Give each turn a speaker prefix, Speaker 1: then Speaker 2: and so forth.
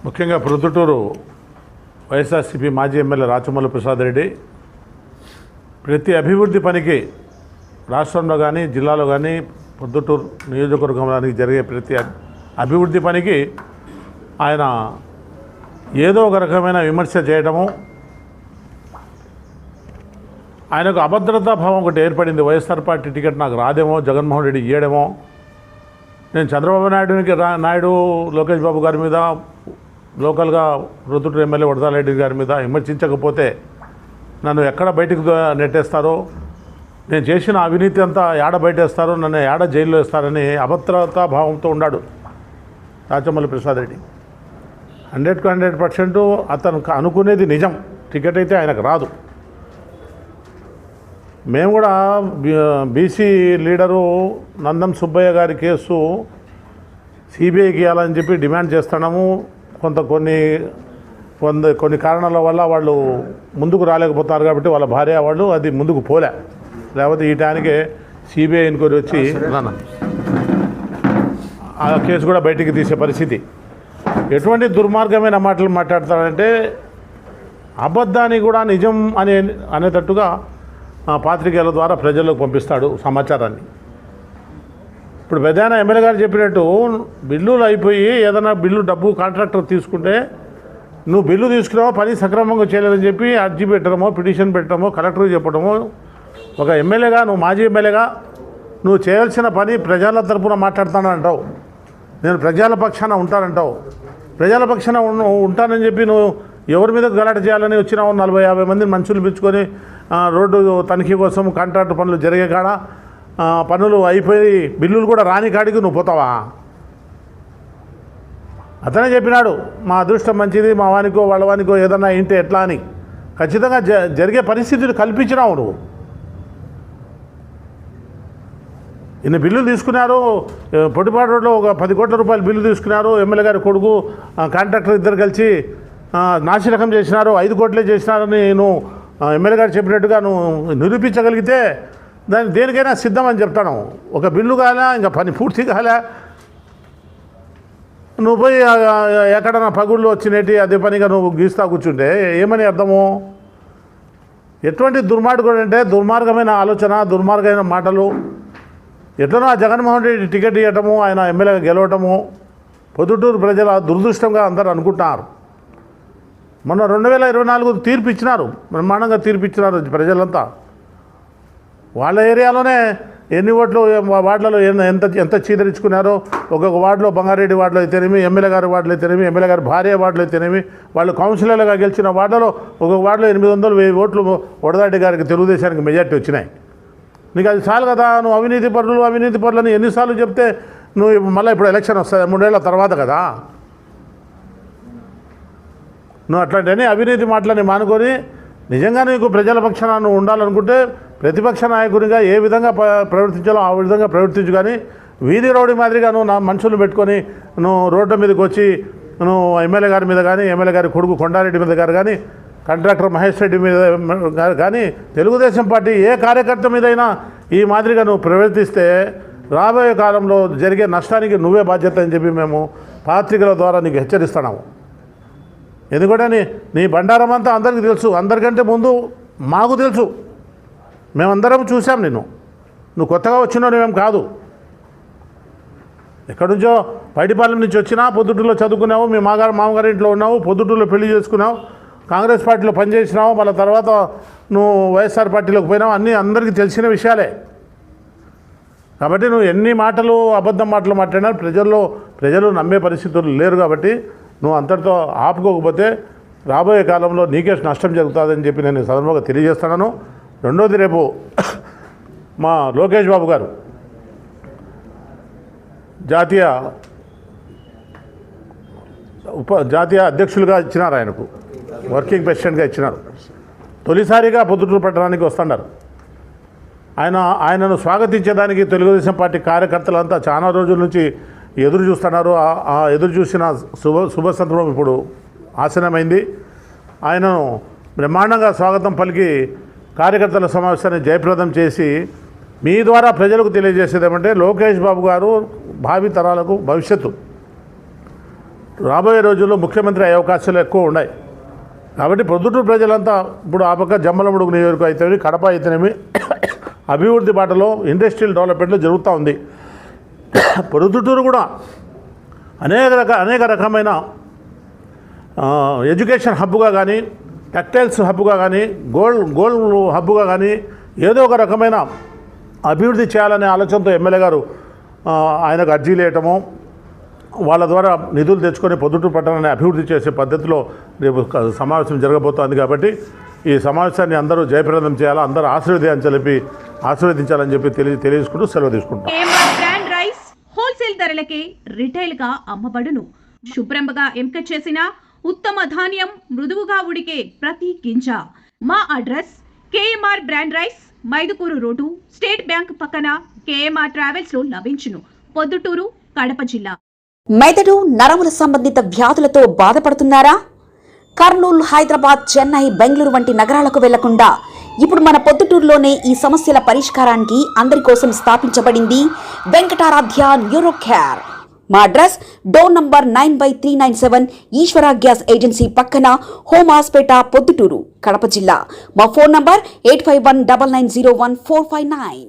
Speaker 1: ముఖ్యంగా ప్రొద్దుటూరు వైఎస్ఆర్సీపీ మాజీ ఎమ్మెల్యే రాచమల్లు ప్రసాద్ రెడ్డి ప్రతి అభివృద్ధి పనికి రాష్ట్రంలో కానీ జిల్లాలో కానీ ప్రొద్దుటూరు నియోజకవర్గంలోనికి జరిగే ప్రతి అభివృద్ధి పనికి ఆయన ఏదో ఒక రకమైన విమర్శ చేయడము, ఆయనకు అభద్రతా భావం ఒకటి ఏర్పడింది. వైఎస్ఆర్ పార్టీ టికెట్ నాకు రాదేమో, జగన్మోహన్ రెడ్డి ఇయ్యడమో, నేను చంద్రబాబు నాయుడు లోకేష్ బాబు గారి మీద, లోకల్గా ప్రొద్దుటూరు ఎమ్మెల్యే వరదారెడ్డి గారి మీద విమర్శించకపోతే నన్ను ఎక్కడ బయటకు నెట్టేస్తారో, నేను చేసిన అవినీతి అంతా ఏడ బయటేస్తారో, నన్ను ఏడ జైల్లో వేస్తారని అభద్రతా భావంతో ఉన్నాడు రాచమల్లు ప్రసాద్ రెడ్డి. 100% అతను అనుకునేది నిజం. టికెట్ అయితే ఆయనకు రాదు. మేము కూడా బీసీ లీడరు నందం సుబ్బయ్య గారి కేసు సిబిఐకి ఇవ్వాలని చెప్పి డిమాండ్ చేస్తున్నాము. కొన్ని కారణాల వల్ల వాళ్ళు ముందుకు రాలేకపోతారు కాబట్టి వాళ్ళ భార్య వాళ్ళు అది ముందుకు పోలే, లేకపోతే ఈ టైంకే సిబిఐ ఎన్క్వైరీ వచ్చి ఆ కేసు కూడా బయటికి తీసే పరిస్థితి. ఎటువంటి దుర్మార్గమైన మాటలు మాట్లాడతాడంటే అబద్ధాన్ని కూడా నిజం అనేటట్టుగా పాత్రికేయుల ద్వారా ప్రజల్లోకి పంపిస్తాడు సమాచారాన్ని. ఇప్పుడు పెద్దాయన ఎమ్మెల్యే గారు చెప్పినట్టు బిల్లులు అయిపోయి ఏదైనా డబ్బు కాంట్రాక్టర్ తీసుకుంటే నువ్వు బిల్లు తీసుకున్నావో పని సక్రమంగా చేయలేదని చెప్పి అర్జీ పెట్టడమో, పిటిషన్ పెట్టడమో, కలెక్టర్కి చెప్పడమో, ఒక ఎమ్మెల్యేగా నువ్వు మాజీ ఎమ్మెల్యేగా నువ్వు చేయాల్సిన పని ప్రజల తరపున మాట్లాడతానంటావు, నేను ప్రజల పక్షాన ఉంటానంటావు. ప్రజల పక్షాన ఉంటానని చెప్పి నువ్వు ఎవరి మీద గలాట చేయాలని వచ్చినావు? 40-50 మందిని మనుషులు పిలుచుకొని రోడ్డు తనిఖీ కోసం కాంట్రాక్ట్ పనులు జరిగే కాడ పనులు అయిపోయి బిల్లులు కూడా రాని కాడికి నువ్వు పోతావా? అతనే చెప్పినాడు, మా అదృష్టం మంచిది, మా వానికో వాళ్ళ వానికో ఏదన్నా ఇంటే ఎట్లా అని. ఖచ్చితంగా జరిగే పరిస్థితిని కల్పించినావు నువ్వు. ఇన్ని బిల్లులు తీసుకున్నారు. పొట్టిపాడు రోడ్లో ఒక 10 కోట్ల రూపాయలు బిల్లు తీసుకున్నారు. ఎమ్మెల్యే గారి కొడుకు కాంట్రాక్టర్ ఇద్దరు కలిసి నాశనకం చేసినారు, 5 కోట్లే చేసినారని నువ్వు ఎమ్మెల్యే గారు చెప్పినట్టుగా నువ్వు నిరూపించగలిగితే దాన్ని దేనికైనా సిద్ధమని చెప్తాను. ఒక బిల్లు కాలే, ఇంకా పని పూర్తి కాలే, నువ్వు పోయి ఎక్కడన్నా పగుళ్ళు వచ్చినట్టు అదే పనిగా నువ్వు గీస్తా కూర్చుంటే ఏమని అర్థము? ఎటువంటి దుర్మార్గుడు అంటే దుర్మార్గమైన ఆలోచన, దుర్మార్గమైన మాటలు. ఎట్లనో ఆ జగన్మోహన్ రెడ్డి టికెట్ ఇవ్వటము, ఆయన ఎమ్మెల్యేగా గెలవటము పొద్దుటూరు ప్రజల దురదృష్టంగా అందరూ అనుకుంటున్నారు. మొన్న 2024 తీర్పు ఇచ్చినారు, బ్రహ్మాండంగా తీర్పు ఇచ్చినారు ప్రజలంతా. వాళ్ళ ఏరియాలోనే ఎన్ని ఓట్లు వార్డులలో ఎంత చీదరించుకున్నారో, ఒక్కొక్క వార్డులో బంగారెడ్డి వార్డులో అయితేనేమి, ఎమ్మెల్యే గారి వార్డులో అయితేనేమి, ఎమ్మెల్యే గారి భార్య వార్డులో అయితేనేమి, వాళ్ళు కౌన్సిలర్లుగా గెలిచిన వార్డులో ఒక్కొక్క వార్డులో 800-1000 ఓట్లు వరదారెడ్డి గారికి తెలుగుదేశానికి మెజార్టీ వచ్చినాయి. నీకు అది చాలు కదా? నువ్వు అవినీతి పరులని ఎన్నిసార్లు చెప్తే నువ్వు మళ్ళీ ఇప్పుడు ఎలక్షన్ వస్తుంది 3 ఏళ్ల తర్వాత కదా. నువ్వు అట్లాంటి అవినీతి మాటలని మానుకొని నిజంగా నీకు ప్రజల పక్షాన నువ్వు ఉండాలనుకుంటే ప్రతిపక్ష నాయకునిగా ఏ విధంగా ప్రవర్తించాలో ఆ విధంగా ప్రవర్తించు. కానీ వీధి రౌడీ మాదిరిగా నువ్వు నా మనుషులు పెట్టుకొని నువ్వు రోడ్డు మీదకి వచ్చి నువ్వు ఎమ్మెల్యే గారి మీద కానీ, ఎమ్మెల్యే గారి కొడుకు కొండారెడ్డి మీద గారు కానీ, కాంట్రాక్టర్ మహేష్ రెడ్డి మీద కానీ, తెలుగుదేశం పార్టీ ఏ కార్యకర్త మీదైనా ఈ మాదిరిగా నువ్వు ప్రవర్తిస్తే రాబోయే కాలంలో జరిగే నష్టానికి నువ్వే బాధ్యత అని చెప్పి మేము పాత్రికల ద్వారా నీకు హెచ్చరిస్తున్నాము. ఎందుకంటే నీ బండారం అంతా అందరికీ తెలుసు, అందరికంటే ముందు మాకు తెలుసు. మేమందరం చూసాం నిన్ను. నువ్వు కొత్తగా వచ్చినావు నువ్వేం కాదు. ఎక్కడి నుంచో పైడిపాలెం నుంచి వచ్చినా, పొద్దుటూరులో చదువుకున్నావు, మీ మామగారి ఇంట్లో ఉన్నావు, పొద్దుటూరులో పెళ్లి చేసుకున్నావు, కాంగ్రెస్ పార్టీలో పనిచేసినావు, మళ్ళీ తర్వాత నువ్వు వైఎస్ఆర్ పార్టీలోకి పోయినావు. అన్నీ అందరికీ తెలిసిన విషయాలే. కాబట్టి నువ్వు ఎన్ని మాటలు అబద్ధం మాటలు మాట్లాడినా ప్రజలు నమ్మే పరిస్థితులు లేరు. కాబట్టి నువ్వు అంతటితో ఆపుకోకపోతే రాబోయే కాలంలో నీకే నష్టం జరుగుతుందని చెప్పి నేను సందర్భంగా తెలియజేస్తున్నాను. రెండోది, రేపు మా లోకేష్ బాబు గారు జాతీయ అధ్యక్షులుగా ఇచ్చినారు, ఆయనకు వర్కింగ్ ప్రెసిడెంట్గా ఇచ్చినారు. తొలిసారిగా పొద్దుటూరు పట్టణానికి వస్తున్నారు. ఆయనను స్వాగతించేదానికి తెలుగుదేశం పార్టీ కార్యకర్తలంతా చాలా రోజుల నుంచి ఎదురు చూస్తున్నారు. ఆ ఎదురు చూసిన శుభ సందర్భం ఇప్పుడు ఆసనమైంది. ఆయనను బ్రహ్మాండంగా స్వాగతం పలికి కార్యకర్తల సమావేశాన్ని జయప్రదం చేసి మీ ద్వారా ప్రజలకు తెలియజేసేది ఏమంటే లోకేష్ బాబు గారు భావి తరాలకు భవిష్యత్తు. రాబోయే రోజుల్లో ముఖ్యమంత్రి అయ్యే అవకాశాలు ఎక్కువ ఉన్నాయి. కాబట్టి ప్రొద్దుటూరు ప్రజలంతా ఇప్పుడు ఆ పక్క జమ్మలమడుగు నియోజకవర్గం అయితేనేమి, కడప అయితేనేమి అభివృద్ధి బాటలో ఇండస్ట్రియల్ డెవలప్మెంట్లో జరుగుతూ ఉంది. ప్రొద్దుటూరు కూడా అనేక రకమైన ఎడ్యుకేషన్ హబ్గా కానీ, టెక్స్టైల్స్ హబ్గా కానీ, గోల్డ్ హబ్గా కానీ ఏదో ఒక రకమైన అభివృద్ధి చేయాలనే ఆలోచనతో ఎమ్మెల్యే గారు ఆయనకు అర్జీలు వేయటము, వాళ్ళ ద్వారా నిధులు తెచ్చుకొని పొద్దుటూరు పట్టణాన్ని అభివృద్ధి చేసే పద్ధతిలో రేపు సమావేశం జరగబోతోంది. కాబట్టి ఈ సమావేశాన్ని అందరూ జయప్రదం చేయాలా, అందరూ ఆశీర్వదించాలని చెప్పి తెలియజేసుకుంటూ సెలవు తీసుకుంటాం.
Speaker 2: బ్రాండ్ రైస్ హోల్సేల్ ధరలకే రిటైల్ గా అమ్మబడును. శుభ్రంగా ఎంపిక చేసిన ఉత్తమ ధాన్యం మృదువుగా ఉడికే ప్రతి గింజ. మా address KMR brand rice, Mydukur road, state bank పక్కన, కేఎంఆర్ ట్రావెల్స్ లో లభించును. పొద్దుటూరు, కడప జిల్లా.
Speaker 3: మెదడు నరముల సంబంధిత వ్యాధులతో బాధపడుతున్నారా? కర్నూలు, హైదరాబాద్, చెన్నై, బెంగళూరు వంటి నగరాలకు వెళ్లకుండా ఇప్పుడు మన పొద్దుటూరులోనే ఈ సమస్యల పరిష్కారానికి అందరి కోసం స్థాపించబడింది వెంకటారాధ్య న్యూరో కేర్. మా అడ్రస్ డోర్ నంబర్ 9/397 ఈశ్వర గ్యాస్ ఏజెన్సీ పక్కన, హోమ్ హాస్పేట, పొద్దుటూరు, కడప జిల్లా. మా ఫోన్ నంబర్ 8519901459.